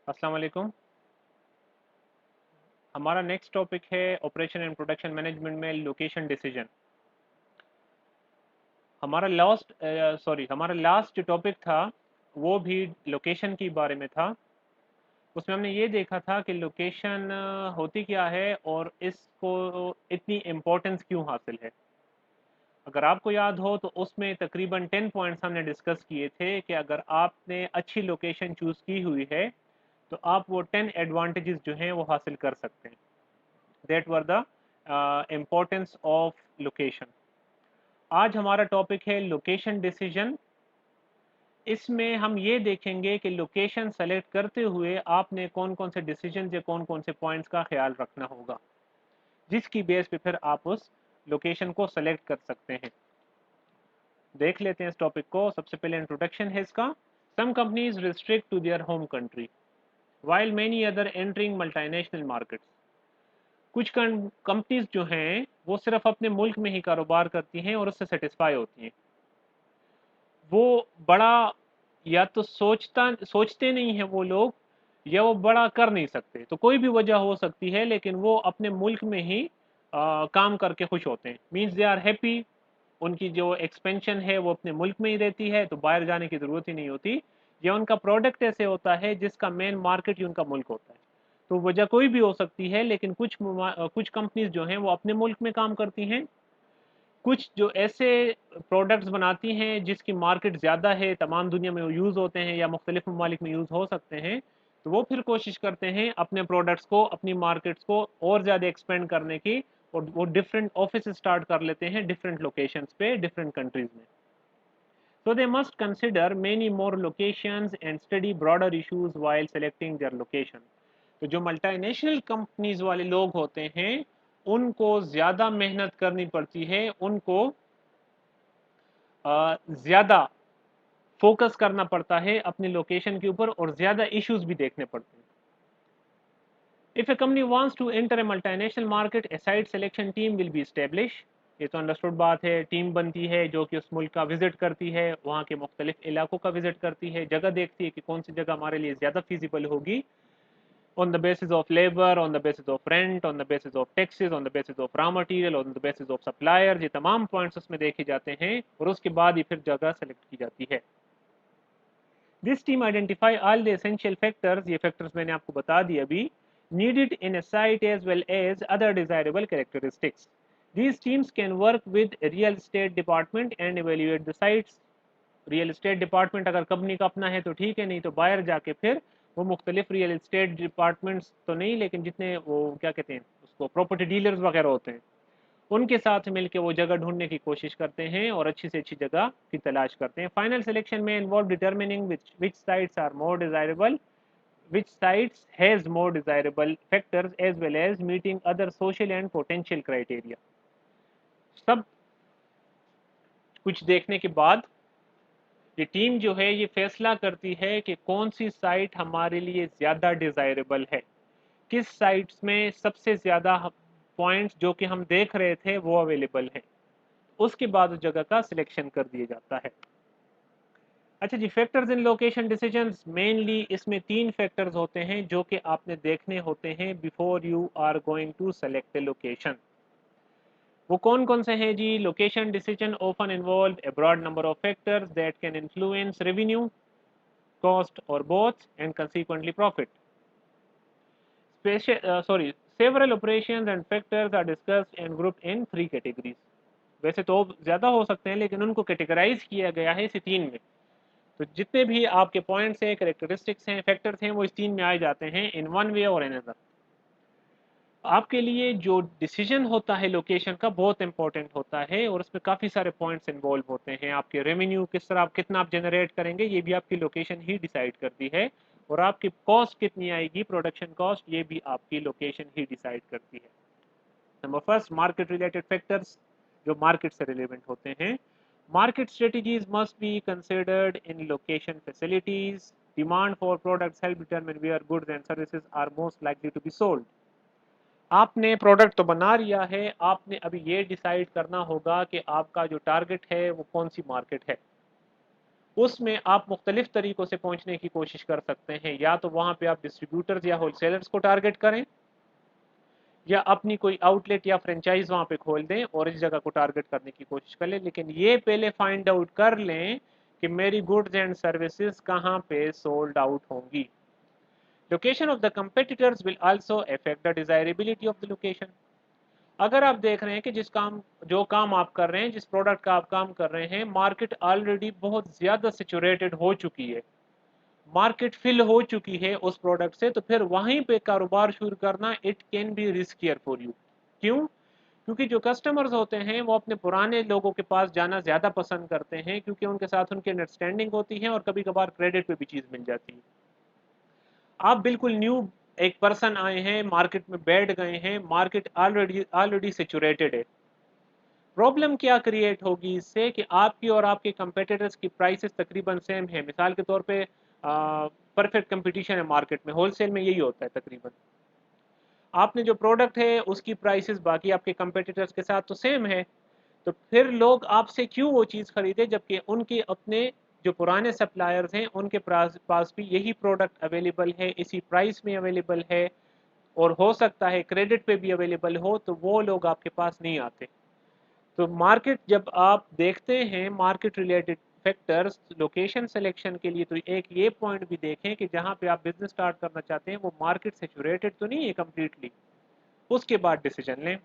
अस्सलाम वालेकुम। हमारा नेक्स्ट टॉपिक है ऑपरेशन एंड प्रोडक्शन मैनेजमेंट में लोकेशन डिसीजन। हमारा लास्ट टॉपिक था वो भी लोकेशन के बारे में था। उसमें हमने ये देखा था कि लोकेशन होती क्या है और इसको इतनी इम्पोर्टेंस क्यों हासिल है। अगर आपको याद हो तो उसमें तकरीबन 10 पॉइंट्स हमने डिस्कस किए थे कि अगर आपने अच्छी लोकेशन चूज़ की हुई है तो आप वो 10 एडवांटेजेस जो हैं वो हासिल कर सकते हैं। That were the importance of location. आज हमारा टॉपिक है लोकेशन डिसीजन। इसमें हम ये देखेंगे कि लोकेशन सेलेक्ट करते हुए आपने कौन कौन से डिसीजन या कौन कौन से पॉइंट्स का ख्याल रखना होगा, जिसकी बेस पे फिर आप उस लोकेशन को सेलेक्ट कर सकते हैं। देख लेते हैं इस टॉपिक को। सबसे पहले इंट्रोडक्शन है इसका। Some companies restrict to their home country while many other entering multinational markets। कुछ कंपनीज जो हैं वो सिर्फ अपने मुल्क में ही कारोबार करती हैं और उससे सेटिस्फाई होती हैं। वो बड़ा या तो सोचते नहीं हैं वो लोग, या वो बड़ा कर नहीं सकते। तो कोई भी वजह हो सकती है, लेकिन वो अपने मुल्क में ही काम करके खुश होते हैं। Means they are happy. उनकी जो एक्सपेंशन है वो अपने मुल्क में ही रहती है, तो बाहर जाने की ज़रूरत ही नहीं होती। या उनका प्रोडक्ट ऐसे होता है जिसका मेन मार्केट ही उनका मुल्क होता है। तो वजह कोई भी हो सकती है, लेकिन कुछ कंपनीज जो हैं वो अपने मुल्क में काम करती हैं। कुछ जो ऐसे प्रोडक्ट्स बनाती हैं जिसकी मार्केट ज़्यादा है, तमाम दुनिया में वो यूज़ होते हैं या मुख्तलिफ ममालिक में यूज़ हो सकते हैं। तो वो फिर कोशिश करते हैं अपने प्रोडक्ट्स को, अपनी मार्केट्स को और ज़्यादा एक्सपेंड करने की, और वो डिफरेंट ऑफिस स्टार्ट कर लेते हैं डिफरेंट लोकेशंस पे, डिफरेंट कंट्रीज में। So they must consider many more locations and study broader issues while selecting their location. तो जो मल्टीनेशनल कंपनीज वाले लोग होते हैं उनको ज़्यादा मेहनत करनी पड़ती है, उनको ज़्यादा फोकस करना पड़ता है अपनी लोकेशन के ऊपर, और ज़्यादा इश्यूज भी देखने पड़ते हैं। If a company wants to enter a multinational market, a site selection team will be established। ये तो अंडरस्टूड बात है। टीम बनती है जो कि उस मुल्क का विजिट करती है, वहाँ के मुख्तलिफ इलाकों का विजिट करती है, जगह देखती है कि कौन सी जगह हमारे लिए ज़्यादा फिजिबल होगी। On the basis of labour, on the basis of rent, on the basis of taxes, on the basis of raw material, on the basis of supplier, ये तमाम पॉइंट्स उसमें देखे जाते हैं और उसके बाद ही फिर जगह सेलेक्ट की जाती है। This team identify all the essential factors, ये फैक्टर्स मैंने आपको बता दिए अभी, needed in a site as well as other desirable characteristics. These teams can work with a real estate department and evaluate the sites। Real estate department अगर company का अपना है तो ठीक है, नहीं तो बाहर जाके फिर वो मुख्तलिफ रियल एस्टेट डिपार्टमेंट्स तो नहीं, लेकिन जितने वो क्या कहते हैं उसको, प्रॉपर्टी डीलर्स वगैरह होते हैं, उनके साथ मिलकर वो जगह ढूंढने की कोशिश करते हैं और अच्छी से अच्छी जगह की तलाश करते हैं। फाइनल सिलेक्शन में involve determining which sites are more desirable, which sites has more desirable factors as well as meeting other social and potential criteria। सब कुछ देखने के बाद ये टीम जो है ये फैसला करती है कि कौन सी साइट हमारे लिए ज़्यादा डिज़ायरेबल है, किस साइट्स में सबसे ज़्यादा पॉइंट्स जो कि हम देख रहे थे वो अवेलेबल हैं। उसके बाद उस जगह का सिलेक्शन कर दिया जाता है। अच्छा जी, factors in location decisions, mainly इसमें 3 फैक्टर्स होते हैं जो कि आपने देखने होते हैं before you are going to select a location. वो कौन कौन से हैं जी? Location decision often involve a broad number of factors that can influence revenue, cost or both, and consequently profit। Several operations and factors are discussed and grouped in 3 categories। वैसे तो ज़्यादा हो सकते हैं, लेकिन उनको कैटेगराइज किया गया है इसी 3 में। तो जितने भी आपके पॉइंट्स हैं, कैरेक्टरिस्टिक्स हैं, फैक्टर्स हैं, वो इस 3 में आए जाते हैं इन वन वे और अनदर। आपके लिए जो डिसीजन होता है लोकेशन का बहुत इंपॉर्टेंट होता है, और उसमें काफ़ी सारे पॉइंट्स इन्वॉल्व होते हैं। आपके रेवेन्यू किस तरह, आप कितना आप जनरेट करेंगे, ये भी आपकी लोकेशन ही डिसाइड करती है। और आपकी कॉस्ट कितनी आएगी, प्रोडक्शन कॉस्ट, ये भी आपकी लोकेशन ही डिसाइड करती है। Number first, market related factors, जो मार्केट से रिलेवेंट होते हैं। Market strategies must be considered in location facilities. Demand for products help determine where goods and services are most likely to be sold. आपने product तो बना लिया है, आपने अभी ये डिसाइड करना होगा कि आपका जो टारगेट है वो कौन सी मार्केट है। उसमें आप मुख्तलिफ तरीक़ों से पहुँचने की कोशिश कर सकते हैं। या तो वहाँ पे आप डिस्ट्रीब्यूटर्स या होलसेलर्स को टारगेट करें, या अपनी कोई आउटलेट या फ्रेंचाइज वहाँ पे खोल दें और इस जगह को टारगेट करने की कोशिश कर लें। लेकिन ये पहले फाइंड आउट कर लें कि मेरी गुड्स एंड सर्विसेज कहाँ पे सोल्ड आउट होंगी। Location of the competitors will also affect the desirability of the location. अगर आप देख रहे हैं कि जो काम आप कर रहे हैं, जिस प्रोडक्ट का आप काम कर रहे हैं, मार्केट ऑलरेडी बहुत ज़्यादा सेचुरेटेड हो चुकी है, मार्केट फिल हो चुकी है उस प्रोडक्ट से, तो फिर वहीं पे कारोबार शुरू करना it can be riskier for you. क्यों? क्योंकि जो कस्टमर्स होते हैं वो अपने पुराने लोगों के पास जाना ज़्यादा पसंद करते हैं, क्योंकि उनके साथ उनकी अंडरस्टैंडिंग होती है और कभी कभार क्रेडिट पे भी चीज़ मिल जाती है। आप बिल्कुल न्यू एक पर्सन आए हैं, मार्केट में बैठ गए हैं, मार्केट ऑलरेडी ऑलरेडी सेचुरेटेड है। प्रॉब्लम क्या क्रिएट होगी इससे कि आपकी और आपके कंपेटिटर्स की प्राइसेस तकरीबन सेम है। मिसाल के तौर पे परफेक्ट कंपटीशन है मार्केट में, होलसेल में यही होता है तकरीबन। आपने जो प्रोडक्ट है उसकी प्राइसेस बाकी आपके कंपेटिटर्स के साथ तो सेम है, तो फिर लोग आपसे क्यों वो चीज़ खरीदे, जबकि उनके अपने जो पुराने सप्लायर्स हैं उनके पास भी यही प्रोडक्ट अवेलेबल है, इसी प्राइस में अवेलेबल है, और हो सकता है क्रेडिट पे भी अवेलेबल हो, तो वो लोग आपके पास नहीं आते। तो मार्केट जब आप देखते हैं, market related factors location selection के लिए, तो एक ये पॉइंट भी देखें कि जहाँ पे आप बिजनेस स्टार्ट करना चाहते हैं वो मार्केट सेचुरेटेड तो नहीं है कम्प्लीटली, उसके बाद डिसीजन लें।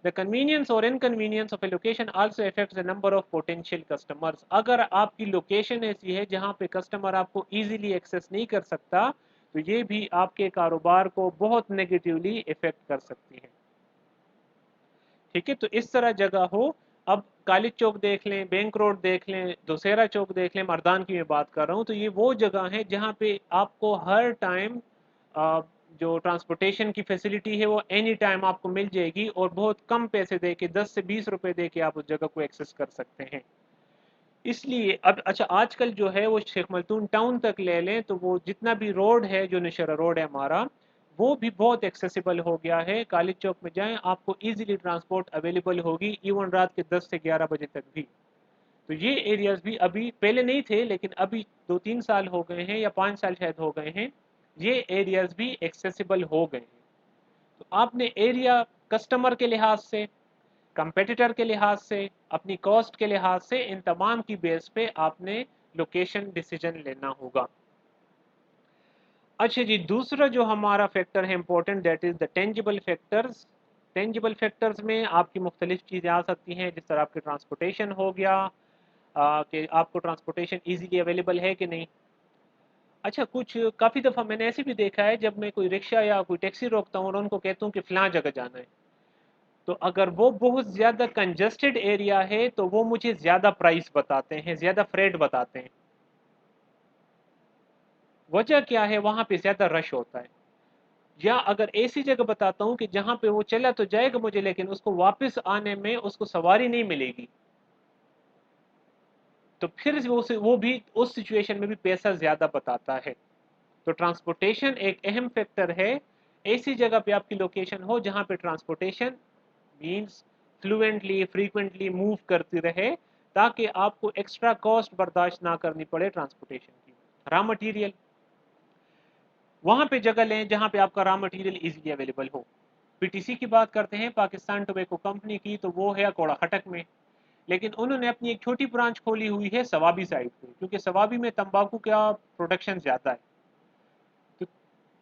द कन्वीनियंस और inconvenience of A location also affects the number of potential customers. अगर आपकी लोकेशन ऐसी है जहाँ पे कस्टमर आपको इजीली एक्सेस नहीं कर सकता, तो ये भी आपके कारोबार को बहुत नेगेटिवली इफेक्ट कर सकती है। ठीक है, तो इस तरह जगह हो। अब कालिक चौक देख लें, बैंक रोड देख लें, दोसेरा चौक देख लें, मर्दान की मैं बात कर रहा हूँ, तो ये वो जगह है जहाँ पे आपको हर टाइम जो ट्रांसपोर्टेशन की फैसिलिटी है वो एनी टाइम आपको मिल जाएगी, और बहुत कम पैसे दे के 10 से 20 रुपए दे के आप उस जगह को एक्सेस कर सकते हैं। इसलिए अब अच्छा, आजकल जो है वो शेख मलतून टाउन तक ले लें तो वो जितना भी रोड है, जो नशरा रोड है हमारा, वो भी बहुत एक्सेसिबल हो गया है। काली चौक में जाएं, आपको इजीली ट्रांसपोर्ट अवेलेबल होगी, इवन रात के 10 से 11 बजे तक भी। तो ये एरियाज भी अभी पहले नहीं थे, लेकिन अभी 2-3 साल हो गए हैं या 5 साल शायद हो गए हैं, ये एरियाज भी एक्सेसिबल हो गए हैं। तो आपने एरिया कस्टमर के लिहाज से, कंपेटिटर के लिहाज से, अपनी कॉस्ट के लिहाज से, इन तमाम की बेस पे आपने लोकेशन डिसीजन लेना होगा। अच्छा जी, दूसरा जो हमारा फैक्टर है important, that is the tangible factors. Tangible factors में आपकी मुख्तलिफ चीज़ें आ सकती हैं, जिस तरह आपके ट्रांसपोर्टेशन हो गया, कि आपको ट्रांसपोर्टेशन ईजीली अवेलेबल है कि नहीं। अच्छा, कुछ काफ़ी दफ़ा मैंने ऐसे भी देखा है, जब मैं कोई रिक्शा या कोई टैक्सी रोकता हूँ और उनको कहता हूँ कि फ़लाँ जगह जाना है, तो अगर वो बहुत ज़्यादा कंजस्टेड एरिया है तो वो मुझे ज़्यादा प्राइस बताते हैं, ज़्यादा फ्रेट बताते हैं। वजह क्या है? वहाँ पे ज़्यादा रश होता है। या अगर ऐसी जगह बताता हूँ कि जहाँ पे वो चला तो जाएगा मुझे, लेकिन उसको वापस आने में उसको सवारी नहीं मिलेगी, तो फिर वो भी उस सिचुएशन में भी पैसा ज़्यादा बताता है। तो ट्रांसपोर्टेशन एक अहम फैक्टर है। ऐसी जगह पे आपकी लोकेशन हो जहाँ पे transportation means fluently frequently move करती रहे, ताकि आपको एक्स्ट्रा कॉस्ट बर्दाश्त ना करनी पड़े ट्रांसपोर्टेशन की। रॉ मटेरियल, वहाँ पे जगह लें जहाँ पे आपका रॉ मटेरियल इजीली अवेलेबल हो। पीटीसी की बात करते हैं, पाकिस्तान टोबैको कंपनी की, तो वो है अकोड़ा खटक में, लेकिन उन्होंने अपनी एक छोटी ब्रांच खोली हुई है सवाबी साइड पे, क्योंकि सवाबी में तंबाकू का प्रोडक्शन ज़्यादा है। तो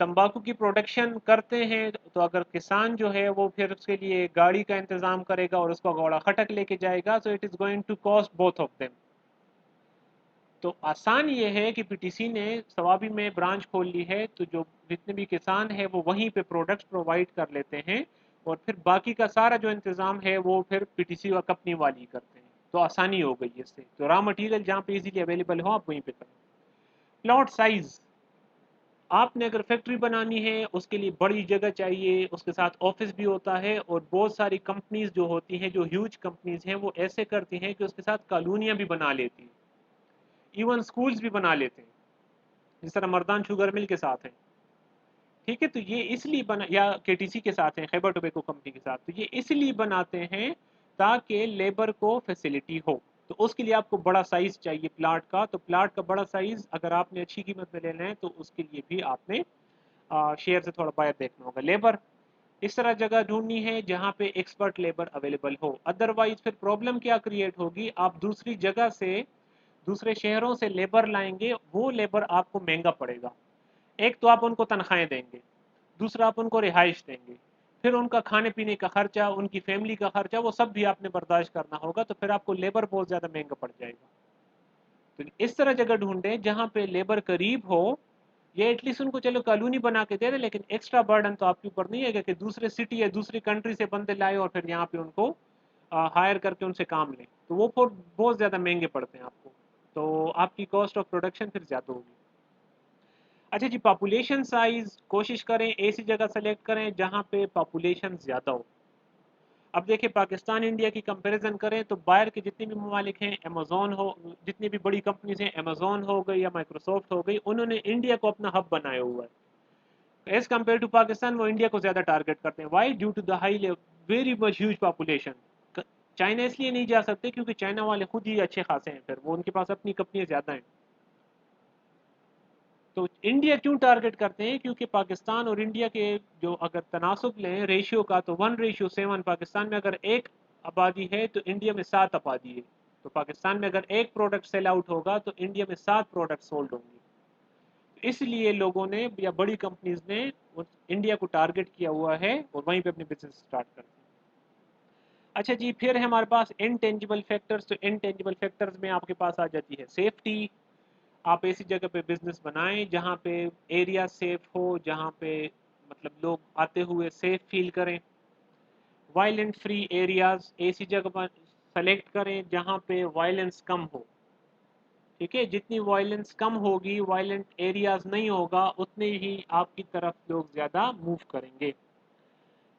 तंबाकू की प्रोडक्शन करते हैं, तो अगर किसान जो है वो फिर उसके लिए गाड़ी का इंतज़ाम करेगा और उसको अकोड़ा खटक लेके जाएगा, so it is going to cost both of them. तो आसान ये है कि पीटीसी ने सवाबी में ब्रांच खोल ली है, तो जो जितने भी किसान हैं वो वहीं पे प्रोडक्ट्स प्रोवाइड कर लेते हैं, और फिर बाकी का सारा जो इंतज़ाम है वो फिर पीटीसी और कंपनी वाली ही करते हैं। तो आसानी हो गई है इससे। तो रॉ मटेरियल जहाँ पे इजीली अवेलेबल हो आप वहीं पे करें। प्लॉट साइज, आपने अगर फैक्ट्री बनानी है उसके लिए बड़ी जगह चाहिए, उसके साथ ऑफिस भी होता है, और बहुत सारी कंपनीज जो होती हैं, जो ह्यूज कंपनीज हैं, वो ऐसे करती हैं कि उसके साथ कॉलोनियाँ भी बना लेती हैं, इवन स्कूल्स भी बना लेते हैं, जिस तरह मर्दान शुगर मिल के साथ है। ठीक है, तो ये इसलिए बना, या केटीसी के साथ है, खैबर टोबैको कंपनी के साथ, तो ये इसलिए बनाते हैं ताकि लेबर को फैसिलिटी हो। तो उसके लिए आपको बड़ा साइज़ चाहिए प्लाट का, तो प्लाट का बड़ा साइज़ अगर आपने अच्छी कीमत में लेना है तो उसके लिए भी आपने शेयर से थोड़ा बाहर देखना होगा। लेबर, इस तरह जगह ढूंढनी है जहाँ पे एक्सपर्ट लेबर अवेलेबल हो, अदरवाइज फिर प्रॉब्लम क्या क्रिएट होगी, आप दूसरी जगह से दूसरे शहरों से लेबर लाएंगे, वो लेबर आपको महंगा पड़ेगा। एक तो आप उनको तनख्वाहें देंगे, दूसरा आप उनको रिहाइश देंगे, फिर उनका खाने पीने का खर्चा, उनकी फैमिली का खर्चा, वो सब भी आपने बर्दाश्त करना होगा, तो फिर आपको लेबर बहुत ज़्यादा महंगा पड़ जाएगा। तो इस तरह जगह ढूंढें जहाँ पे लेबर करीब हो, या एटलीस्ट उनको चलो कॉलोनी बना के दे दे, लेकिन एक्स्ट्रा बर्डन तो आपके ऊपर नहीं है कि दूसरे सिटी या दूसरी कंट्री से बंदे लाए और फिर यहाँ पे उनको हायर करके उनसे काम लें, तो वो बहुत ज़्यादा महंगे पड़ते हैं आपको, तो आपकी कॉस्ट ऑफ प्रोडक्शन फिर ज़्यादा होगी। अच्छा जी, पॉपुलेशन साइज कोशिश करें ऐसी जगह सेलेक्ट करें जहाँ पे पॉपुलेशन ज़्यादा हो। अब देखिए, पाकिस्तान इंडिया की कंपैरिजन करें तो बाहर के जितने भी ममालिक हैं, अमेजोन हो, जितनी भी बड़ी कंपनीज हैं, अमेजोन हो गई या माइक्रोसॉफ्ट हो गई, उन्होंने इंडिया को अपना हब बनाया हुआ है। एज कम्पेयर टू पाकिस्तान वो इंडिया को ज़्यादा टारगेट करते हैं। Why? Due to the high very much huge population. China इसलिए नहीं जा सकते क्योंकि चाइना वाले खुद ही अच्छे खासे हैं, फिर वो उनके पास अपनी कंपनियां ज़्यादा हैं। तो इंडिया क्यों टारगेट करते हैं? क्योंकि पाकिस्तान और इंडिया के जो अगर तनासुब लें रेशियो का, तो 1:7। पाकिस्तान में अगर एक आबादी है तो इंडिया में 7 आबादी है। तो पाकिस्तान में अगर एक प्रोडक्ट सेल आउट होगा तो इंडिया में 7 प्रोडक्ट सोल्ड होंगे। तो इसलिए लोगों ने या बड़ी कंपनीज ने इंडिया को टारगेट किया हुआ है और वहीं पे अपने बिजनेस स्टार्ट करते हैं। अच्छा जी, फिर है हमारे पास इनटेंजिबल फैक्टर्स। तो इनटेंजिबल फैक्टर्स में आपके पास आ जाती है सेफ्टी। आप ऐसी जगह पे बिजनेस बनाएं जहाँ पे एरिया सेफ हो, जहाँ पे मतलब लोग आते हुए सेफ फील करें। वायलेंट फ्री एरियाज, ऐसी जगह पर सेलेक्ट करें जहाँ पे वायलेंस कम हो। ठीक है, जितनी वायलेंस कम होगी, वायलेंट एरियाज नहीं होगा, उतने ही आपकी तरफ लोग ज़्यादा मूव करेंगे।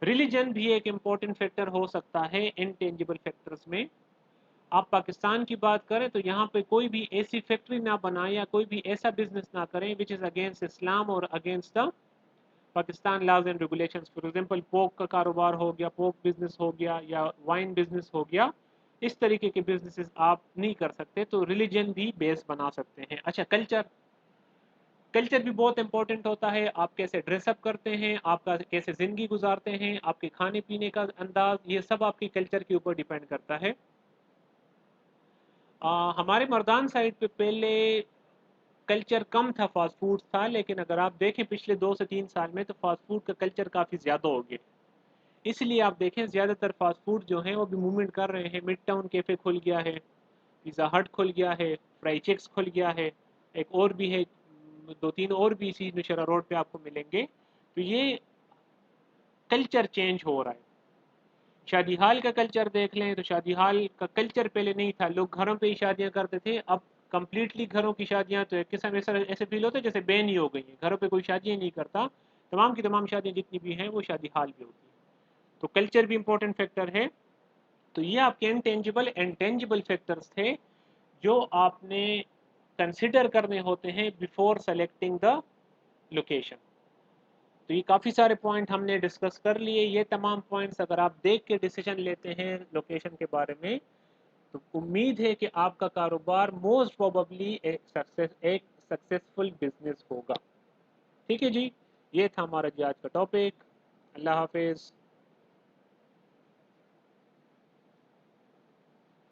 रिलीजन भी एक इम्पॉर्टेंट फैक्टर हो सकता है इनटेंजिबल फैक्टर्स में। आप पाकिस्तान की बात करें तो यहाँ पे कोई भी ऐसी फैक्ट्री ना बनाए या कोई भी ऐसा बिजनेस ना करें विच इज़ अगेंस्ट इस्लाम और against the Pakistan laws and regulations. For example पोक का कारोबार हो गया, पोक बिजनेस हो गया, या वाइन बिजनेस हो गया, इस तरीके के बिजनेसेस आप नहीं कर सकते। तो रिलीजन भी बेस बना सकते हैं। अच्छा, कल्चर, कल्चर भी बहुत इंपॉर्टेंट होता है। आप कैसे ड्रेसअप करते हैं, आपका कैसे ज़िंदगी गुजारते हैं, आपके खाने पीने का अंदाज, ये सब आपकी कल्चर के ऊपर डिपेंड करता है। हमारे मर्दान साइड पे पहले कल्चर कम था, फास्ट फूड था, लेकिन अगर आप देखें पिछले 2 से 3 साल में तो फास्ट फूड का कल्चर काफ़ी ज़्यादा हो गया। इसलिए आप देखें ज़्यादातर फास्ट फूड जो हैं वो भी मूवमेंट कर रहे हैं। मिड टाउन कैफ़े खुल गया है, पिज़्ज़ा हट खुल गया है, फ्राई चिक्स खुल गया है, एक और भी है, 2-3 और भी इसी नौशेरा रोड पे आपको मिलेंगे। तो ये कल्चर चेंज हो रहा है। शादी हाल का कल्चर देख लें तो शादी हाल का कल्चर पहले नहीं था, लोग घरों पे ही शादियां करते थे। अब कंप्लीटली घरों की शादियां तो एक किस्म ऐसा ऐसे फील होता है जैसे बैन ही हो गई हैं, घरों पे कोई शादियां नहीं करता। तमाम की तमाम शादियां जितनी भी हैं वो शादी हाल भी होती हैं। तो कल्चर भी इंपॉर्टेंट फैक्टर है। तो ये आपके इनटेंजिबल एंड टेंजिबल फैक्टर्स थे जो आपने कंसिडर करने होते हैं बिफोर सेलेक्टिंग द लोकेशन। तो ये काफ़ी सारे पॉइंट हमने डिस्कस कर लिए। ये तमाम पॉइंट्स अगर आप देख के डिसीजन लेते हैं लोकेशन के बारे में, तो उम्मीद है कि आपका कारोबार मोस्ट प्रोबेबली एक सक्सेसफुल बिजनेस होगा। ठीक है जी, ये था हमारा जी आज का टॉपिक। अल्लाह हाफिज़।